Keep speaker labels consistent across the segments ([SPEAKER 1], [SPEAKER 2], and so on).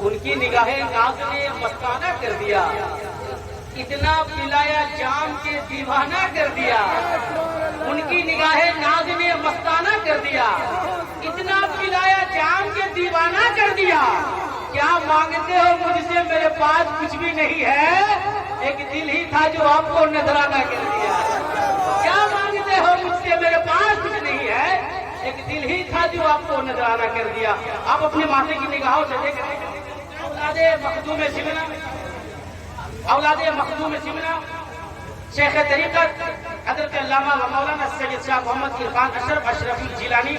[SPEAKER 1] ان کی نگاہیں ناز نے مستانہ کر دیا، اتنا پلایا جام کے دیوانہ کر دیا، ان کی نگاہیں ناز نے مستانہ کر دیا، اتنا پلایا جام کے دیوانہ کر دیا۔ کیا مانگتے ہو مجھ سے؟ میرے پاس کچھ بھی نہیں ہے، ایک دل ہی تھا جو آپ کو نذرانہ کر دیا۔ کیا مانگتے ہو مجھ سے؟ میرے پاس کچھ نہیں ہے، ایک دل ہی تھا جو آپ کو نذرانہ کر دیا۔ آپ اپنے ماتھے کی نگاہوں سے دیکھیں، اولاد مخدوم سمنا، اولاد مخدوم سمنا، شیخ طریقت حضرت علامہ و مولانا سید شاہ محمد عرفان اشرف اشرفی جیلانی،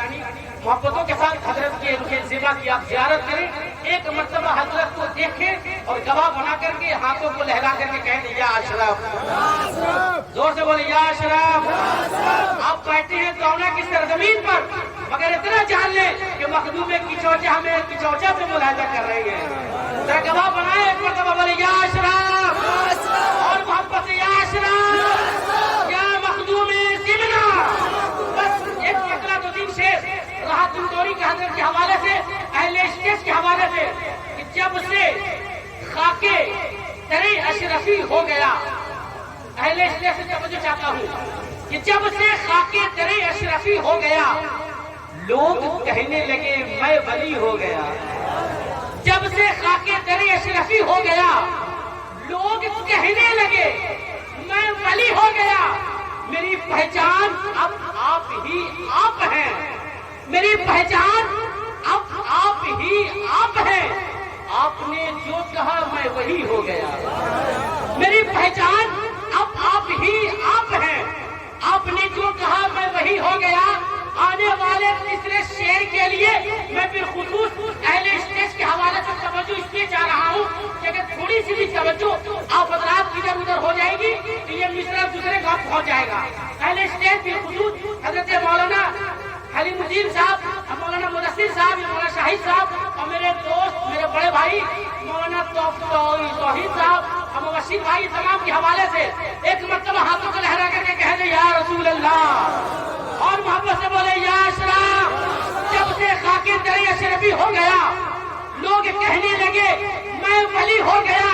[SPEAKER 1] محبتوں کے ساتھ حضرت کے رخ زیبا کی آپ زیارت کریں، ایک مرتبہ حضرت کو دیکھیں اور گواہ بنا کر کے ہاتھوں کو لہرا کر کے کہہ دیں یا اشرف، زور سے بولیں یا اشرف۔ آپ بیٹھے ہیں تونا کی سرزمین پر، مگر اتنا جان لیں کہ مخدوم کچوچا ہمیں کچوچا سے ملاحظہ کر رہے ہیں۔ ذرا گواہ بنائے، ایک مرتبہ بولیں یا اشرف، اور محبت سے یا اشرف، یا مخدوم سمنا۔ بس ایک اگلا دو تین شعر راحت الدوری کے حضرت کے حوالے سے، اہل اسٹیج کے حوالے سے، کہ جب سے خاکے ترے اشرفی ہو گیا، اہل اسٹیج سے توجہ چاہتا ہوں کہ جب سے خاکے ترے اشرفی ہو گیا، لوگ کہنے لگے میں ولی ہو گیا۔ جب سے خاکے ترے اشرفی ہو گیا، لوگ کہنے لگے میں ولی ہو گیا۔ میری پہچان اب آپ ہی آپ ہیں، میری پہچان اب آپ ہی آپ ہیں، آپ نے جو کہا میں وہی ہو گیا۔ میری پہچان اب آپ ہی آپ ہیں، آپ نے جو کہا میں وہی ہو گیا۔ آنے والے تیسرے شعر کے لیے میں بالخصوص اہل اسٹیج کے حوالے سے توجہ اس لیے چاہ رہا ہوں کہ اگر تھوڑی سی بھی توجہ آپ حضرات ادھر ادھر ہو جائے گی تو یہ مصرع دوسرے کا پہنچ جائے گا۔ اہل اسٹیج بالخصوص حضرت مولانا حلیم الدین صاحب، مولانا مدثر صاحب، مولانا شاہد صاحب، اور میرے دوست میرے بڑے بھائی مولانا توحید صاحب اور مبشر بھائی، تمام کے حوالے سے ایک مرتبہ ہاتھوں کو لہرا کر کے کہہ دیں یا رسول اللہ، اور محبت سے بولے یا اشرف۔ جب سے خاکے ترے اشرفی ہو گیا، لوگ کہنے لگے میں ولی ہو گیا۔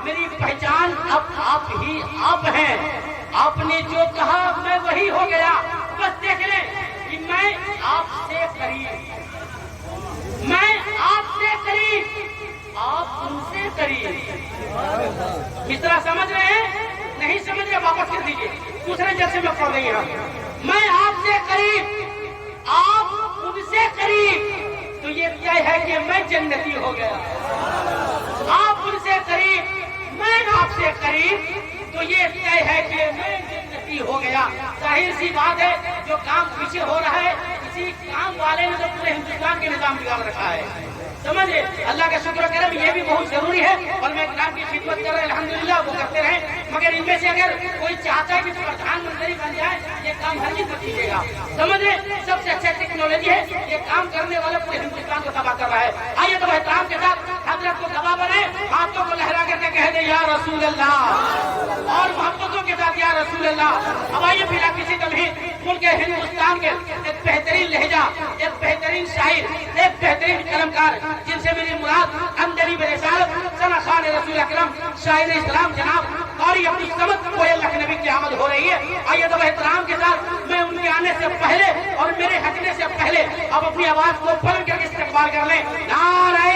[SPEAKER 1] میری پہچان اب آپ ہی آپ ہیں، آپ نے جو کہا میں وہی ہو گیا۔ بس دیکھ لیں کہ میں آپ سے قریب، میں آپ سے قریب، آپ ان سے قریب۔ اس طرح سمجھ رہے ہیں؟ نہیں سمجھ رہے واپس کر دیجیے، دوسرے جلسے میں پڑھ رہی ہیں۔ میں آپ سے قریب، آپ ان سے قریب، تو یہ طے ہے کہ میں جنتی ہو گیا۔ آپ ان سے قریب، میں آپ سے قریب، تو یہ طے ہے کہ میں جنتی ہو گیا۔ ظاہر سی بات ہے جو کام پیچھے ہو رہا ہے، اسی کام والے نے تو پورے ہندوستان کے نظام بگاڑ رکھا ہے۔ سمجھے؟ اللہ کا شکر و کرم، یہ بھی بہت ضروری ہے، اور میں اسلام کی خدمت کر رہے ہیں، الحمدللہ وہ کرتے رہیں۔ مگر ان میں سے اگر کوئی چاہتا ہے کہ پردھان منتری بن جائے، یہ کام ہرگز مت کیجیے گا۔ سمجھے؟ سب سے اچھا ٹیکنالوجی ہے، یہ کام کرنے والا پورے ہندوستان کو تباہ کر رہا ہے۔ آئیے تو احترام کے ساتھ حضرت کو گواہ بنائیں، ہاتھوں کو لہرا کر کے کہہ دیں یا رسول اللہ، اور محبتوں کے ساتھ یا رسول اللہ۔ اب آئیے بلا کسی تمہید ملک ہندوستان کے ایک بہترین لہجہ، ایک بہترین شاعر، ایک بہترین قلمکار، جن سے میری مراد اندری برسالت ثنا خان رسول اکرم شاعر اسلام جناب قاری عبد الصمد کوئل لکھنوی کی آمد ہو رہی ہے۔ آئیے تو احترام کے ساتھ میں ان کے آنے سے پہلے اور میرے ہٹنے سے پہلے اب اپنی آواز کو بلند کر کے استقبال کر لیں۔ نعرہ